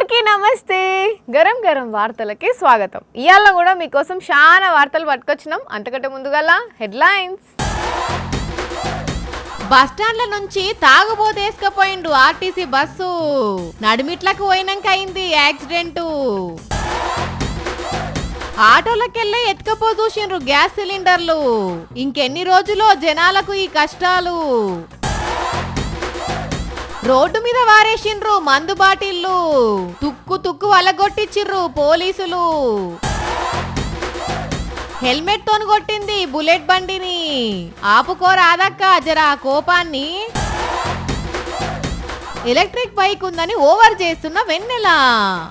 అందరికీ నమస్తే. గరం గరం వార్తలకి స్వాగతం. ఇయాల కూడా మీకోసం చాలా వార్తలు పట్టుకొచ్చినాం. అంతకంటే ముందుగల హెడ్లైన్స్. బస్టాండ్ల నుంచి తాగుబోతేసుకపోయిండు ఆర్టీసీ బస్సు. నడిమిట్లకు పోయినాక అయింది యాక్సిడెంట్. ఆటోలకెళ్ళి ఎత్తుకపో చూసిండ్రు గ్యాస్ సిలిండర్లు. ఇంకెన్ని రోజులో జనాలకు ఈ కష్టాలు. రోడ్డు మీద వారేసిండ్రు మందు బాటిల్లు. తుక్కు తుక్కు వలగొట్టిచ్చిర్రు పోలీసులు. హెల్మెట్ తోని కొట్టింది బుల్లెట్ బండిని. ఆపుకోరాదక్క జరా కోపాన్ని. ఎలక్ట్రిక్ బైక్ ఉందని ఓవర్ చేస్తున్న వెన్నెల.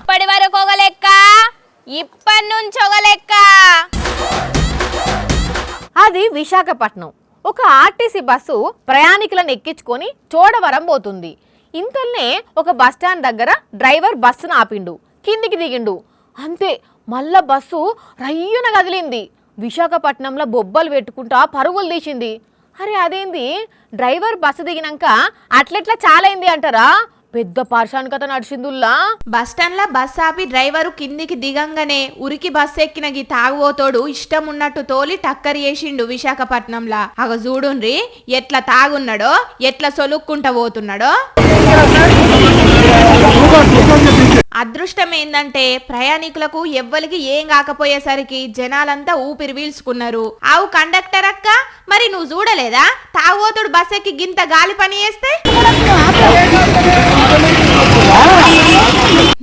ఇప్పటి వరకు ఒక లెక్క, ఇప్పటి నుంచి ఒక లెక్క. అది విశాఖపట్నం. ఒక ఆర్టీసీ బస్సు ప్రయాణికులను ఎక్కించుకొని చోడవరం పోతుంది. ఇంతల్నే ఒక బస్టాండ్ దగ్గర డ్రైవర్ బస్సును ఆపిండు, కిందికి దిగిండు. అంతే, మళ్ళా బస్సు రయ్యున కదిలింది. విశాఖపట్నంలో బొబ్బలు పెట్టుకుంటా పరుగులు తీసింది. అరే అదేంది, డ్రైవర్ బస్సు దిగినాక అట్లెట్లా చాలైంది అంటారా? పెద్ద పార్శాన్ కథ నడిచిందుల్లా. బస్టాండ్ లా బస్ ఆపి డ్రైవరు కిందికి దిగంగానే ఉరికి బస్ ఎక్కిన గీ తాగుబోతోడు ఇష్టం ఉన్నట్టు తోలి టక్కర్ చేసిండు విశాఖపట్నంలా. అగ చూడుండ్రి ఎట్లా తాగున్నాడో, ఎట్లా సొలుక్కుంటా పోతున్నాడో. అదృష్టం ఏందంటే ప్రయాణికులకు ఎవ్వరికి ఏం కాకపోయేసరికి జనాలంతా ఊపిరి పీల్చుకున్నారు. ఆవు కండక్టర్ అక్క, మరి నువ్వు చూడలేదా తాగుబోతుడు బస్ ఎక్కి గింత గాలి పని చేస్తే?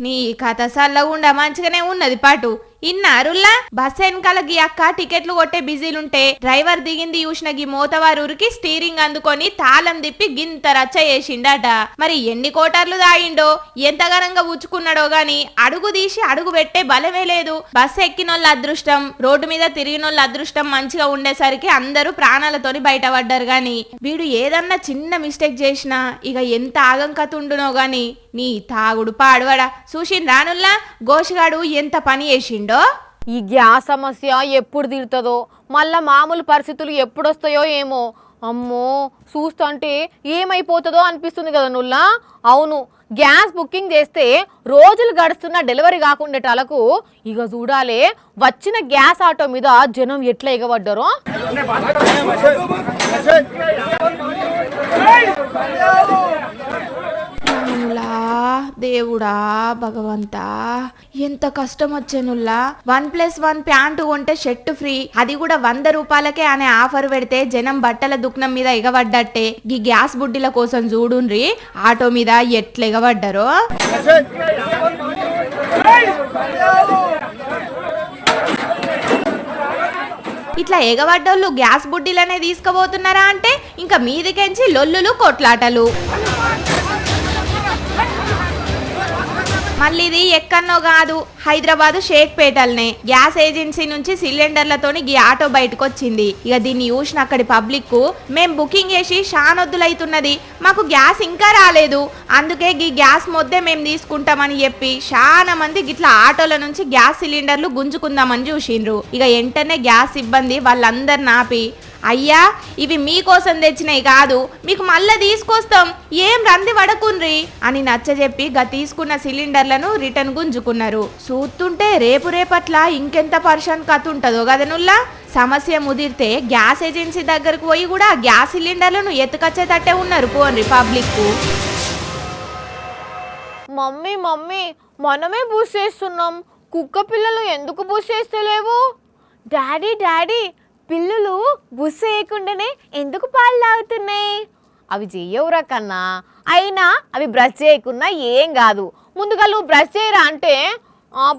నీ కథ సల్లగుండా మంచిగానే ఉన్నది పాటు. ఇన్నారుల్లా బస్ వెనకాల గీ అక్క టికెట్లు కొట్టే బిజీలుంటే డ్రైవర్ దిగింది చూసిన గీ మోతవారూరికి స్టీరింగ్ అందుకొని తాళం తిప్పి గింత రచ్చ చేసిండట. మరి ఎన్ని కోటర్లు దాగిండో, ఎంత ఘనంగా ఉచ్చుకున్నాడో గాని అడుగు తీసి అడుగు పెట్టే బలమే లేదు. బస్ ఎక్కినోళ్ళ అదృష్టం, రోడ్డు మీద తిరిగినోళ్ళ అదృష్టం మంచిగా ఉండేసరికి అందరూ ప్రాణాలతోని బయటపడ్డారు. గాని వీడు ఏదన్నా చిన్న మిస్టేక్ చేసినా ఇక ఎంత ఆగంకతుండునో గాని నీ తాగుడు పాడువడా. చూసిన రానుల్లా గోషిగాడు ఎంత పని చేసిండో. ఈ గ్యాస్ సమస్య ఎప్పుడు తీరుతుందో, మళ్ళా మామూలు పరిస్థితులు ఎప్పుడొస్తాయో ఏమో. అమ్మో, చూస్తుంటే ఏమైపోతుందో అనిపిస్తుంది కదా నుల్లా. అవును, గ్యాస్ బుకింగ్ చేస్తే రోజులు గడుస్తున్న డెలివరీ కాకుండేటాలకు ఇక చూడాలే వచ్చిన గ్యాస్ ఆటో మీద జనం ఎట్లా ఎగబడ్డారో. దేవుడా భగవంతా, ఎంత కష్టం వచ్చేనుల్లా. 1+1 ప్యాంటు కొంటే షర్ట్ ఫ్రీ, అది కూడా 100 రూపాయలకే అనే ఆఫర్ పెడితే జనం బట్టల దుకాణం మీద ఎగబడ్డట్టే ఈ గ్యాస్ బుడ్డిల కోసం చూడుండ్రి ఆటో మీద ఎట్లా ఎగబడ్డారో. ఇట్లా ఎగబడ్డోళ్ళు గ్యాస్ బుడ్డిలనే తీసుకుపోతున్నారా అంటే ఇంకా మీదికెంచి లొల్లులు కొట్లాటలు. మళ్ళీ ఇది ఎక్కన్నో కాదు, హైదరాబాద్ షేక్పేటల్నే గ్యాస్ ఏజెన్సీ నుంచి సిలిండర్లతోని ఈ ఆటో బయటకు వచ్చింది. ఇక దీన్ని చూసిన అక్కడి పబ్లిక్ మేం బుకింగ్ చేసి షానొద్దులైతున్నది, మాకు గ్యాస్ ఇంకా రాలేదు, అందుకే ఈ గ్యాస్ మొద్దే మేము తీసుకుంటామని చెప్పి చాలా మంది గిట్లా ఆటోల నుంచి గ్యాస్ సిలిండర్లు గుంజుకుందామని చూసిండ్రు. ఇక వెంటనే గ్యాస్ సిబ్బంది వాళ్ళందరిని ఆపి, అయ్యా ఇవి మీకోసం తెచ్చినాయి కాదు, మీకు మళ్ళా తీసుకొస్తాం, ఏం రంది పడకుండ్రి అని నచ్చజెప్పి తీసుకున్న సిలిండర్లను రిటర్న్ గుంజుకున్నారు. చూస్తుంటే రేపట్లా ఇంకెంత పర్షన్ కథ ఉంటుందో కదనుల్లా. సమస్య ముదిరితే గ్యాస్ ఏజెన్సీ దగ్గరకు పోయి కూడా గ్యాస్ సిలిండర్లను ఎత్తుకొచ్చేటట్టే ఉన్నారు పోన్రి పబ్లిక్. మమ్మీ మమ్మీ, మనమే బూస్ చేస్తున్నాం, కుక్క పిల్లలు ఎందుకు బూస్ చేస్తలేవు? డాడీ డాడీ, పిల్లులు బుస్ వేయకుండానే ఎందుకు పాలు తాగుతున్నాయి? అవి చెయ్యవురా కన్నా, అయినా అవి బ్రష్ చేయకున్నా ఏం కాదు. ముందుగా నువ్వు బ్రష్ చేయరా అంటే,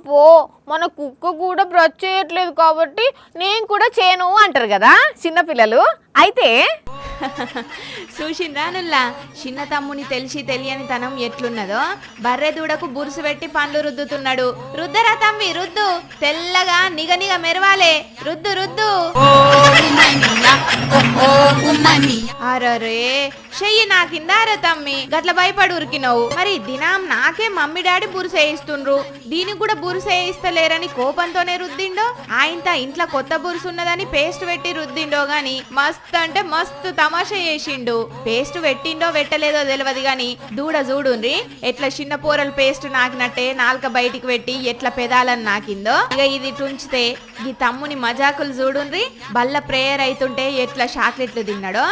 పో మన కుక్క కూడా బ్రష్ చేయట్లేదు కాబట్టి నేను కూడా చేయను అంటారు కదా చిన్నపిల్లలు. అయితే చూసిండ్రానుల్లా చిన్న తమ్ముని తెలిసి తెలియని తనం ఎట్లున్నదో. బర్రె దూడకు బురుసు పెట్టి పండ్లు రుద్దుతున్నాడు. రుద్దరా తమ్మి రుద్దు, తెల్లగా నిగనిగ మెరవాలే, రుద్దు రుద్దు. అరే చెయ్యి నాకిందారా తమ్మి గట్ల భయపడి ఉరికినవు. మరి దినం నాకే మమ్మీ డాడీ బురుసేయిస్తుండ్రు, దీనికి కూడా బురుసేయిస్తలేరని కోపంతోనే రుద్దిండో. ఆయంత ఇంట్లో కొత్త బురుసు ఉన్నదని పేస్ట్ పెట్టి రుద్దిండో గాని మస్తు అంటే మస్తు తమాషా చేసిండు. పేస్ట్ పెట్టిండో పెట్టలేదో తెలియదు గాని దూడ చూడుండ్రి ఎట్లా చిన్న పోరలు పేస్ట్ నాకినట్టే నాలుక బయటికి పెట్టి ఎట్లా పెదాలని నాకిందో. ఇక ఇది టుంచితే ఈ తమ్ముని మజాకులు చూడుండ్రి, బల్ల ప్రేయర్ అయితుంటే ఎట్లా చాక్లెట్లు తిన్నాడో.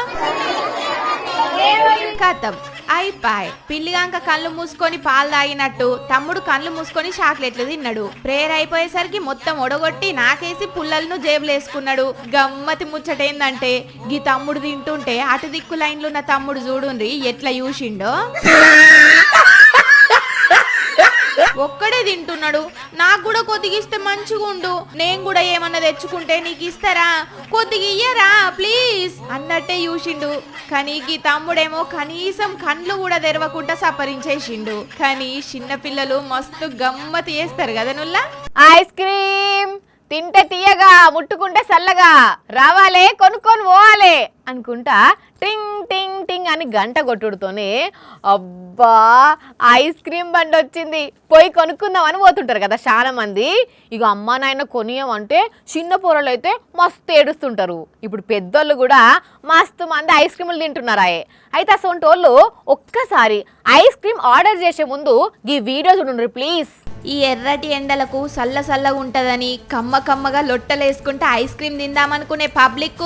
కథం అయిపాయ్. పిల్లిగాంక కళ్ళు మూసుకొని పాలు తాగినట్టు తమ్ముడు కళ్ళు మూసుకొని చాక్లెట్లు తిన్నాడు. ప్రేయర్ అయిపోయేసరికి మొత్తం ఒడగొట్టి నాకేసి పుల్లలను జేబులేసుకున్నాడు. గమ్మతి ముచ్చటేందంటే గీ తమ్ముడు తింటుంటే అటు దిక్కు లైన్లు ఉన్న తమ్ముడు చూడుండ్రి ఎట్లా చూసిండో. ఒక్కడే తింటున్నాడు, నాకు కూడా కొద్దిగా ఇస్తే మంచిగా ఉండు, నేను కూడా ఏమన్నా తెచ్చుకుంటే నీకు ఇస్తారా, కొద్దిగా ఇయ్యరా ప్లీజ్ అన్నట్టే చూసిండు. కానీ ఈ తమ్ముడేమో కనీసం కండ్లు కూడా తెరవకుండా సపరించేసిండు. కానీ చిన్న పిల్లలు మస్తు గమ్మతి చేస్తారు కదా నుల్లా. ఐస్ క్రీమ్ తింటే తీయగా ముట్టుకుంటే చల్లగా రావాలే కొనుక్కొని పోవాలే అనుకుంటా టింగ్ టింగ్ టింగ్ అని గంట కొట్టుడుతోనే అబ్బా ఐస్ క్రీమ్ బండి వచ్చింది పోయి కొనుక్కుందామని పోతుంటారు కదా చాలా మంది. ఇక అమ్మా నాయన కొనియమంటే చిన్న పొరలు అయితే మస్తు ఏడుస్తుంటారు. ఇప్పుడు పెద్దోళ్ళు కూడా మస్తు మంది ఐస్ క్రీములు తింటున్నారాయే. అయితే అసలు వాళ్ళు ఒక్కసారి ఐస్ క్రీమ్ ఆర్డర్ చేసే ముందు ఈ వీడియో చూడండి ప్లీజ్. ఈ ఎర్రటి ఎండలకు సల్ల సల్లగా ఉంటదని కమ్మ కమ్మగా లొట్టలేసుకుంటే ఐస్ క్రీమ్ తిందామనుకునే పబ్లిక్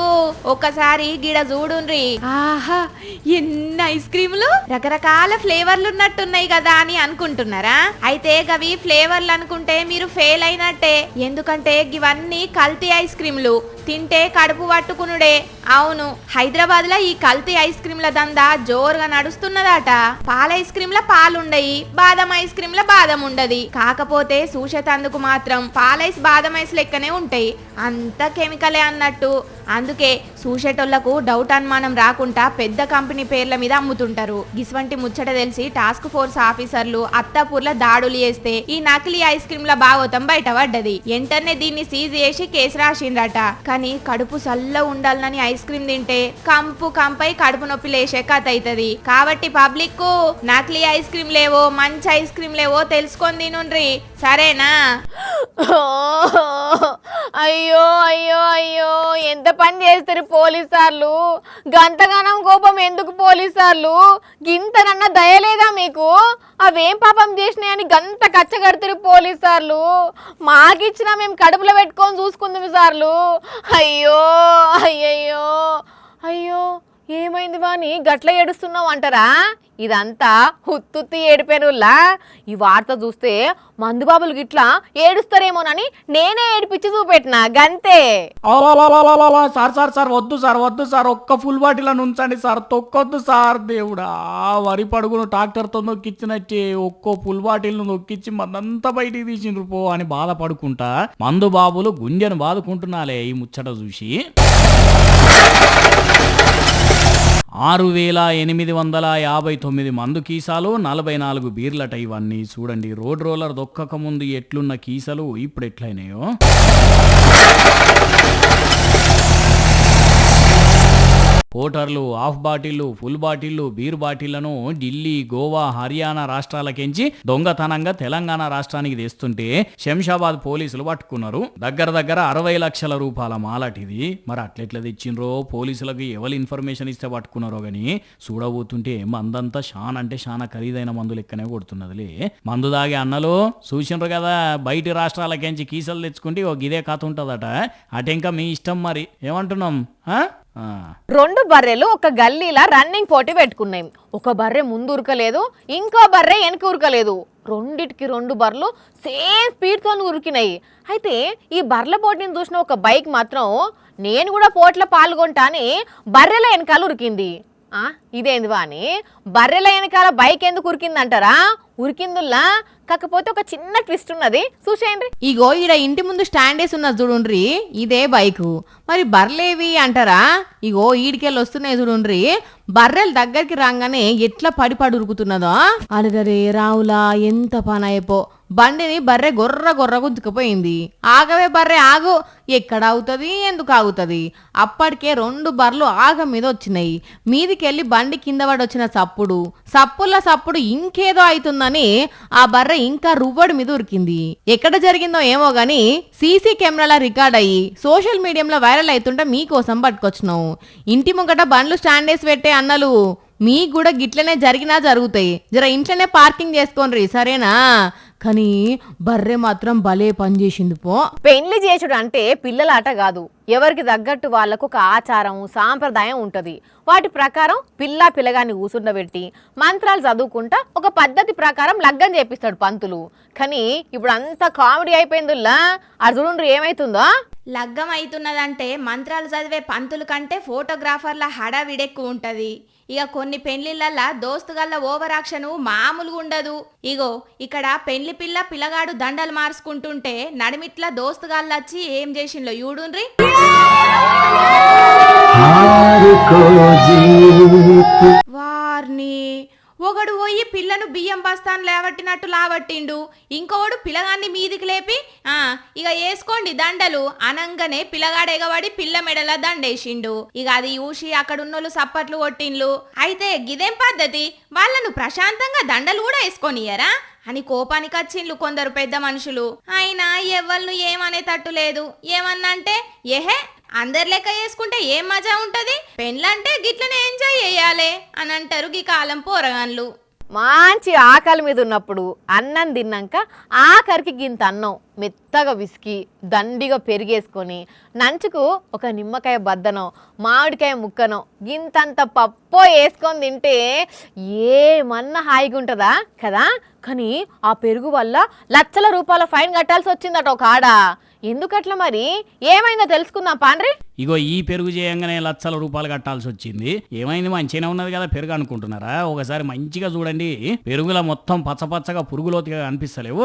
ఒకసారి గిడ చూడుండ్రి. ఆహా ఎన్ని ఐస్ క్రీములు, రకరకాల ఫ్లేవర్లు ఉన్నట్టున్నాయి కదా అని అనుకుంటున్నారా? అయితే గవి ఫ్లేవర్లు అనుకుంటే మీరు ఫెయిల్ అయినట్టే. ఎందుకంటే ఇవన్నీ కల్తీ ఐస్ క్రీములు, తింటే కడుపు పట్టుకునుడే. అవును, హైదరాబాద్ లో ఈ కల్తీ ఐస్ క్రీమ్ల దందా జోరుగా నడుస్తున్నదట. పాల ఐస్ క్రీమ్ల పాలుండయి, బాదం ఐస్ క్రీమ్ల బాదం ఉండది. కాకపోతే చూసేటందుకు మాత్రం పాలైస్ బాదం ఐస్ లెక్కనే ఉంటాయి, అంత కెమికలే అన్నట్టు. అందుకే చూసేటోళ్లకు డౌట్ అనుమానం రాకుండా పెద్ద కంపెనీ పేర్ల మీద అమ్ముతుంటారు. గిస్వంటి ముచ్చట తెలిసి టాస్క్ ఫోర్స్ ఆఫీసర్లు అత్తాపూర్ల దాడులు చేస్తే ఈ నకిలీ ఐస్ క్రీమ్ల భాగోతం బయటపడ్డది. వెంటనే దీన్ని సీజ్ చేసి కేసు రాసిండ్రట. కానీ కడుపు సల్ల ఉండాలని ఐస్ క్రీమ్ తింటే కంపై కడుపు నొప్పి లేచే కథ అవుతుంది. కాబట్టి పబ్లిక్ నకిలీ ఐస్ క్రీమ్ లేవో మంచి ఐస్ క్రీమ్ లేవో తెలుసుకొని తినుండ్రి, సరేనా? అయ్యో అయ్యో అయ్యో ఎంత పని చేస్తారు పోలీసార్లు, గంతగానం కోపం ఎందుకు పోలీసార్లు, గింతనన్నా దయలేదా మీకు? అవేం పాపం చేసినాయని గంత కచ్చగడతారు పోలీసార్లు. మాకిచ్చినా మేము కడుపులో పెట్టుకొని చూసుకుందాం సార్లు. అయ్యో అయ్యయ్యో అయ్యో ఏమైంది వాని గట్ల ఏడుస్తున్నావు అంటారా? ఇదంతా హుత్తుత్తి ఏడిపోయినుల్లా. ఈ వార్త చూస్తే మందుబాబులు గిట్లా ఏడుస్తారేమోనని నేనే ఏడిపించి చూపెట్టినా గంతే. సార్ సార్ సార్ వద్దు సార్ వద్దు సార్, ఒక్క ఫుల్ బాటిల్ అని ఉంచండి సార్, తొక్కొద్దు సార్. దేవుడా, వరి పడుగును ట్రాక్టర్తో నొక్కిచ్చినట్టే ఒక్కో ఫుల్ బాటిల్ ను నొక్కిచ్చి మందంతా బయటికి తీసిండ్రు పో అని బాధపడుకుంటా మందు బాబులు గుంజను బాదుకుంటున్నాలే ఈ ముచ్చట చూసి. 6,859 మందు కీసాలు, 44 బీర్లట. ఇవన్నీ చూడండి, రోడ్ రోలర్ దొక్కక ముందు ఎట్లున్న కీసలు ఇప్పుడు ఎట్లయినాయో. పోటర్లు, హాఫ్ బాటిళ్లు, ఫుల్ బాటిళ్లు, బీర్ బాటిళ్లను ఢిల్లీ, గోవా, హర్యానా రాష్ట్రాలకెంచి దొంగతనంగా తెలంగాణ రాష్ట్రానికి తెస్తుంటే శంషాబాద్ పోలీసులు పట్టుకున్నారు. దగ్గర 60 లక్షల రూపాయల మాలటిది. మరి అట్లెట్లా తెచ్చిండ్రో, పోలీసులకు ఎవరు ఇన్ఫర్మేషన్ ఇస్తే పట్టుకున్నారో గాని చూడబోతుంటే మందంతా చాలా ఖరీదైన మందు లెక్కనే కొడుతున్నదిలే. మందు దాగే అన్నలు చూసిండ్రు కదా, బయటి రాష్ట్రాలకెంచి కీసలు తెచ్చుకుంటే ఇదే కథ ఉంటుందట. అటెంకా మీ ఇష్టం, మరి ఏమంటున్నాం? 2 బర్రెలు ఒక గల్లీలా రన్నింగ్ పోటీ పెట్టుకున్నాయి. ఒక బర్రె ముందు ఉరకలేదు, ఇంకో బర్రె వెనక ఉరకలేదు. రెండిటికి 2 బర్రెలు సేమ్ స్పీడ్తో ఉరికినాయి. అయితే ఈ బర్రెల పోటీని చూసిన ఒక బైక్ మాత్రం నేను కూడా పోటీలో పాల్గొంటా అని బర్రెల వెనకాల ఉరికింది. ఇదేంది వాని, బర్రెల వెనకాల బైక్ ఎందుకు ఉరికిందంటారా? ఉరికిందుల్లా. కాకపోతే ఒక చిన్న ట్విస్ట్ ఉన్నది, చూసేయండి. ఇగో ఈడ ఇంటి ముందు స్టాండ్ వేసి ఉన్నది చూడుండ్రి, ఇదే బైకు. మరి బర్లేవి అంటారా? ఇగో ఈడికెళ్ళి వస్తున్నాయి చూడుండ్రి. బర్రెలు దగ్గరికి రాగానే ఎట్లా పడి ఉరుకుతున్నదో. అలగరే రావులా, ఎంత పని అయిపో. బండిని బర్రె గొర్ర గొర్ర గుంజుకుపోయింది. ఆగవే బర్రె ఆగు. ఎక్కడ ఆగుతుంది, ఎందుకు ఆగుతుంది? అప్పటికే 2 బర్రెలు ఆగ మీద వచ్చినాయి. మీదికెళ్ళి బండి కింద పడి వచ్చిన సప్పుడు ఇంకేదో అవుతుందని ఆ బర్రె ఇంకా రువ్వడి మీద ఉరికింది. ఎక్కడ జరిగిందో ఏమో గాని సీసీ కెమెరాల రికార్డ్ అయ్యి సోషల్ మీడియాలో వైరల్ అవుతుంటే మీకోసం పట్టుకొచ్చినాం. ఇంటి ముంగట బండ్లు స్టాండ్ వేసి పెట్టే అన్నలు, మీకు కూడా గిట్లనే జరిగినా జరుగుతాయి. జర ఇంట్లోనే పార్కింగ్ చేసుకోండి సరేనా? కానీ బర్రె మాత్రం భలే పనిచేసింది పో. పెళ్లి చేసుడు అంటే పిల్లల ఆట కాదు. ఎవరికి తగ్గట్టు వాళ్ళకు ఒక ఆచారం సాంప్రదాయం ఉంటది. వాటి ప్రకారం పిల్లగాన్ని కూసుండబెట్టి మంత్రాలు చదువుకుంటా ఒక పద్ధతి ప్రకారం లగ్గం చేపిస్తాడు పంతులు. కానీ ఇప్పుడు అంతా కామెడీ అయిపోయిందిలా. అర్జునుడు ఏమైతుందో. లగ్గం అవుతున్నదంటే మంత్రాలు చదివే పంతుల కంటే ఫోటోగ్రాఫర్ల హడావిడెక్కువ ఉంటది. ఇక కొన్ని పెళ్లిళ్ళల్లా దోస్తుగల్ల ఓవరాక్షను మామూలుగా ఉండదు. ఇగో ఇక్కడ పెళ్లి పిల్లగాడు దండలు మార్చుకుంటుంటే నడిమిట్ల దోస్తుగాళ్ళొచ్చి ఏం చేసింలో చూడుండ్రి. వార్ని ఒకడు పోయి పిల్లను బియ్యం బస్తాను లేవట్టినట్టు లావట్టిండు. ఇంకోడు పిల్లగాన్ని మీదికి లేపి ఇక వేసుకోండి దండలు అనంగానే పిల్లగాడు ఎగబడి పిల్ల మెడల దండేసిండు. ఇక అది ఊసి అక్కడున్నోళ్ళు సప్పట్లు కొట్టిండ్లు. అయితే గిదేం పద్ధతి? వాళ్ళను ప్రశాంతంగా దండలు కూడా వేసుకొనియరా అని కోపానికి వచ్చిండ్లు కొందరు పెద్ద మనుషులు. అయినా ఎవ్వళ్ళు ఏమనేటట్టు లేదు. ఏమన్నంటే ఏహే అందరి లెక్క చేసుకుంటే ఏం మజా ఉంటది, పెళ్ళంటే గిట్లనే ఎంజాయ్ చేయాలి అని అంటారు ఈ కాలం పోరగాన్లు. మంచి ఆకలి మీద ఉన్నప్పుడు అన్నం తిన్నాక ఆఖరికి గింత అన్నం మెత్తగా విసికి దండిగా పెరిగేసుకొని నంచుకు ఒక నిమ్మకాయ బద్దనో మామిడికాయ ముక్కనో గింతంత పప్పో వేసుకొని తింటే ఏమన్నా హాయిగా ఉంటుందా కదా. కానీ ఆ పెరుగు వల్ల లక్షల రూపాయల ఫైన్ కట్టాల్సి వచ్చిందట ఒక ఆడ. ఎందుకట్లా మరి ఏమైందో తెలుసుకుందాం పాండ్రి. ఇగో ఈ పెరుగు చేయంగానే లక్షల రూపాయలు కట్టాల్సి వచ్చింది. ఏమైంది, మంచిగానే ఉన్నది కదా పెరుగు అనుకుంటున్నారా? ఒకసారి మంచిగా చూడండి. పెరుగుల మొత్తం పచ్చపచ్చగా పురుగులోతుగా అనిపిస్తలేవు.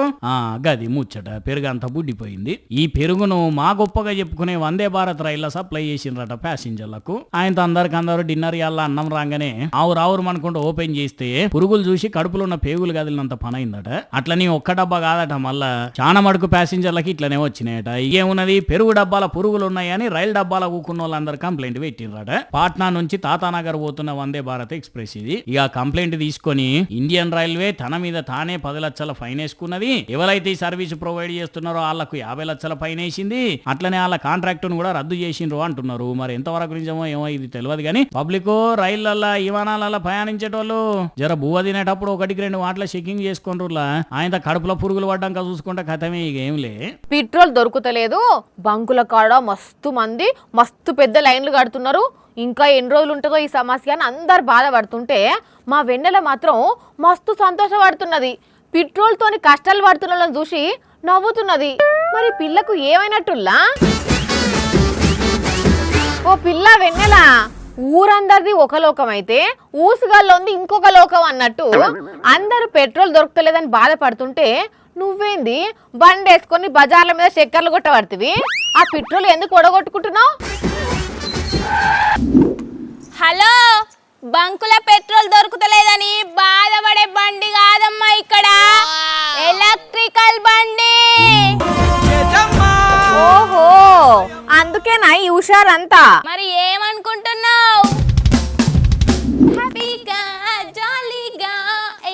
గది ముచ్చట, పెరుగు అంతా బుడ్డిపోయింది. ఈ పెరుగును మా గొప్పగా చెప్పుకునే వందే భారత్ రైళ్ల సప్లై చేసిండ్రట ప్యాసింజర్లకు. ఆయనతో అందరు డిన్నర్ యాళ్ళ అన్నం రాగానే ఆవురు అనుకుంటూ ఓపెన్ చేస్తే పురుగులు చూసి కడుపులో ఉన్న పేగులు కదిలినంత పని అయిందట. అట్లని ఒక్క డబ్బా కాదట, మళ్ళా చాలా మడుకు ప్యాసింజర్లకి ఇట్లనే వచ్చినాయట. ఇకేమున్నది, పెరుగు డబ్బాల పురుగులు ఉన్నాయని రైలు డబ్బాల కూకున్న వాళ్ళందరూ కంప్లైంట్ పెట్టిండ్రట. పాట్నా నుంచి తాతానగర్ పోతున్న వందే భారత్ ఎక్స్ప్రెస్ ఇది. ఇక కంప్లైంట్ తీసుకొని ఇండియన్ రైల్వే తన మీద తానే 10 లక్షల ఫైన్ వేసుకున్నది. ఎవరైతే ఈ సర్వీస్ ప్రొవైడ్ చేస్తున్నారో వాళ్ళకు 50 లక్షల ఫైన్ వేసింది. అట్లనే వాళ్ళ కాంట్రాక్ట్ ను కూడా రద్దు చేసిండ్రు అంటున్నారు. మరి ఎంతవరకు నిజమో ఏమో ఇది తెలియదు. కానీ పబ్లిక్ రైళ్లల్లో విమానాలలో ప్రయాణించేటోళ్ళు జర బువ్వ తినేటప్పుడు 1-2 మాటల చెకింగ్ చేసుకుంటున్నా. ఆయన కడుపులో పురుగులు పడ్డాక చూసుకుంటే కథమే. ఇక ఏంలే, పెట్రోల్ దొరుకుతలేదు, బంకుల కాడ మస్తు మంది మస్తు పెద్ద లైన్లు కడుతున్నారు. ఇంకా ఎన్ని రోజులు ఉంటుందో ఈ సమస్య అని అందరు బాధపడుతుంటే మా వెన్నెల మాత్రం మస్తు సంతోషపడుతున్నది. పెట్రోల్ తోని కష్టాలు పడుతున్న వాళ్ళని చూసి నవ్వుతున్నది. మరి పిల్లకు ఏమైనట్టుల్లా? ఓ పిల్ల వెన్నెల, ఊరందరిది ఒక లోకం అయితే ఊసుగాల్లో ఉంది ఇంకొక లోకం అన్నట్టు అందరూ పెట్రోల్ దొరుకుతలేదని బాధపడుతుంటే నువ్వేంది బండి వేసుకొని బజార్ల మీద చక్కర్లు కొట్టబడుతుంది? ఆ పెట్రోల్ ఎందుకు ఒడగొట్టుకుంటున్నావు? హలో, బంకుల పెట్రోల్ దొరుకుతలేదని బాధపడే బండి కాదమ్మా ఇక్కడ, ఎలక్ట్రికల్ బండి. ఓహో, అందుకేనా ఈ హుషారంతా? మరి ఏమనుకుంటున్నావు? హ్యాపీగా జాలీగా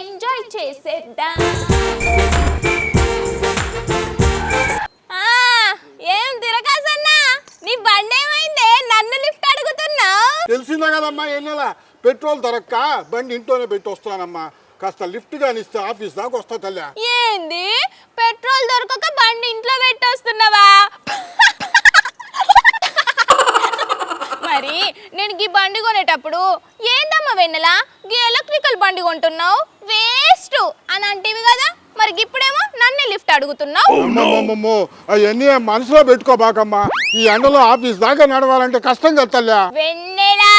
ఎంజాయ్ చేసేద్దాం. ఏం తిరగాసన్నా, నీ బండి ఏమైందే? నన్ను లిఫ్ట్ అడుగుతున్నావు? తెలిసిందా కదమ్మా, ఎన్నెల పెట్రోల్ దొరక్క బండి ఇంట్లోనే పెట్టి వస్తున్నానమ్మా. కాస్త లిఫ్ట్ గాని ఇస్తే ఆఫీస్ దాకా వస్తా తల్లి. ఏంది, పెట్రోల్ దొరకక బండి ఇంట్లో పెట్టి వస్తున్నావా? మరి నేను ఈ బండి కొనేటప్పుడు ఏందమ్మా వెన్నెలా గీ ఎలక్ట్రికల్ బండి కొంటున్నావు వేస్ట్ అని అంటివి కదా, మరి ఇప్పుడేమో నన్ను లిఫ్ట్ అడుగుతున్నావు? అమ్మమ్మమ్మో, అవన్నీ మనసులో పెట్టుకోబాకమ్మా. ఈ ఎండలో ఆఫీస్ దాకా నడవాలంటే కష్టం కదా తల్లి. వెన్నెలా,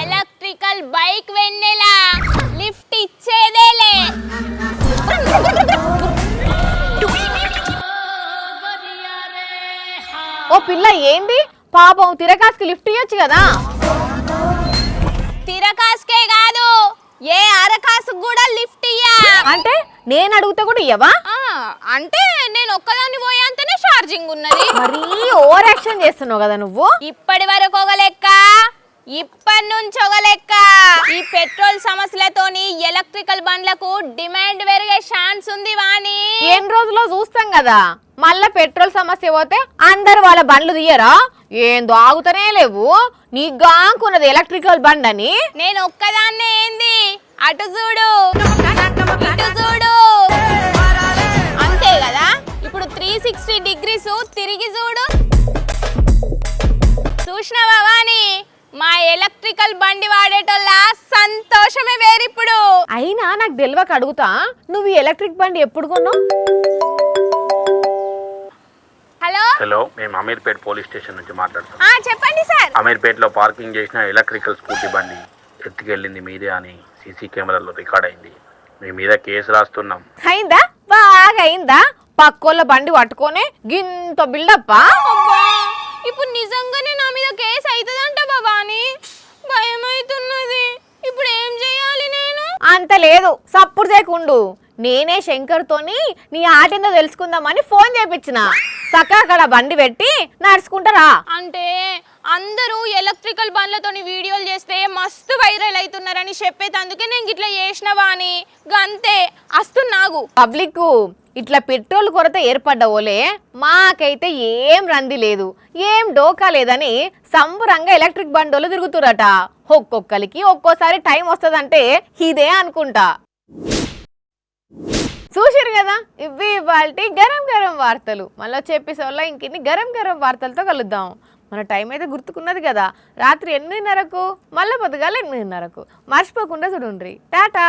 ఎలక్ట్రికల్ బైక్ వెన్నెలా, లిఫ్ట్ ఇచ్చేదేలే. ఓ పిల్ల ఏంది పాపం తిరకాస్కి లిఫ్ట్ ఇవ్వచ్చు కదా. తిరకాసుకే కాదు ఏ అరకాసు కూడా లిఫ్ట్ ఇయ్యా. అంటే నేను అడిగితే కూడా ఇవ్వవా? అంటే నేను ఒక్కదాన్ని పోయాంతనే ఛార్జింగ్ ఉన్నది. మరీ ఓవర్ యాక్షన్ చేస్తున్నావు కదా నువ్వు. ఇప్పటి వరకు ఒక లెక్క, ఇప్పటి నుంచి ఒక లెక్క. ఈ పెట్రోల్ సమస్యలతోని ఎలక్ట్రికల్ బండ్లకు డిమాండ్ పెరిగే ఛాన్స్ ఉంది వాణి. ఎన్ని రోజుల్లో చూస్తాం కదా. మళ్ళా పెట్రోల్ సమస్య పోతే అందరు వాళ్ళ బండ్లు తీయరా? ఏందో ఆగుతనే లేవు. నీ గాంకున్నది ఎలక్ట్రికల్ బండ్ అని. నేను ఒక్కదాన్నే ఏంది, అటు చూడు ఇటు చూడు అంతే కదా. ఇప్పుడు 360 డిగ్రీస్ తిరిగి చూడు. చూసినావా వాణి, మా ఎలక్ట్రికల్ బండి వాడేటోళ్ళ సంతోషమే వేరిప్పుడు. అయినా నాకు తెలియక అడుగుతా, నువ్వు ఈ ఎలక్ట్రిక్ బండి ఎప్పుడు కొన్నావు? హలో, మేము అమీర్పేట్ పోలీస్ స్టేషన్ నుంచి మాట్లాడుతున్నాం. చెప్పండి సార్. అమీర్పేట్లో పార్కింగ్ చేసిన ఎలక్ట్రికల్ స్కూటీ బండి ఎత్తుకెళ్ళింది మీదే అని సీసీ కెమెరాలో రికార్డ్ అయింది. మీ మీద కేసు రాస్తున్నాం. అయిందా? బాగా అయిందా? పక్కోళ్ళ బండి పట్టుకొని గింత బిల్డప్పా? ఇప్పుడు నిజంగానే నా మీద కేసు అవుతుందంట బాబాని, భయం అవుతున్నది. ఇప్పుడు ఏం చేయాలి నేను? అంత లేదు, సప్పుడు చేయకుండు. నేనే శంకర్తోని నీ ఆటేందో తెలుసుకుందామని ఫోన్ చేపించిన. సకాకడ బండి పెట్టి నడుచుకుంటారా. అంటే అందరూ ఎలక్ట్రికల్ బండ్లతోని వీడియోలు చేస్తే మస్తు వైరల్ అవుతున్నారని చెప్పేందుకే నేను ఇట్లా చేసినవా అని గంతే. అస్తున్నాగు పబ్లిక్ ఇట్లా పెట్రోల్ కొరత ఏర్పడ్డవోలే మాకైతే ఏం రంది లేదు, ఏం డోకా లేదని సంబరంగా ఎలక్ట్రిక్ బండోళ్ళు తిరుగుతురట. ఒక్కొక్కరికి ఒక్కోసారి టైం వస్తుందంటే ఇదే అనుకుంటా. చూసిరు కదా, ఇవి ఇవాల్టి గరం గరం వార్తలు. మళ్ళీ వచ్చే ఎపిసోడ్లో ఇంకిన్ని గరం గరం వార్తలతో కలుద్దాం. మన టైం అయితే గుర్తుకున్నది కదా, రాత్రి 8:30కు, మళ్ళీ పొద్దుగాల 8:30కు. మర్చిపోకుండా చూడుండ్రి. టాటా.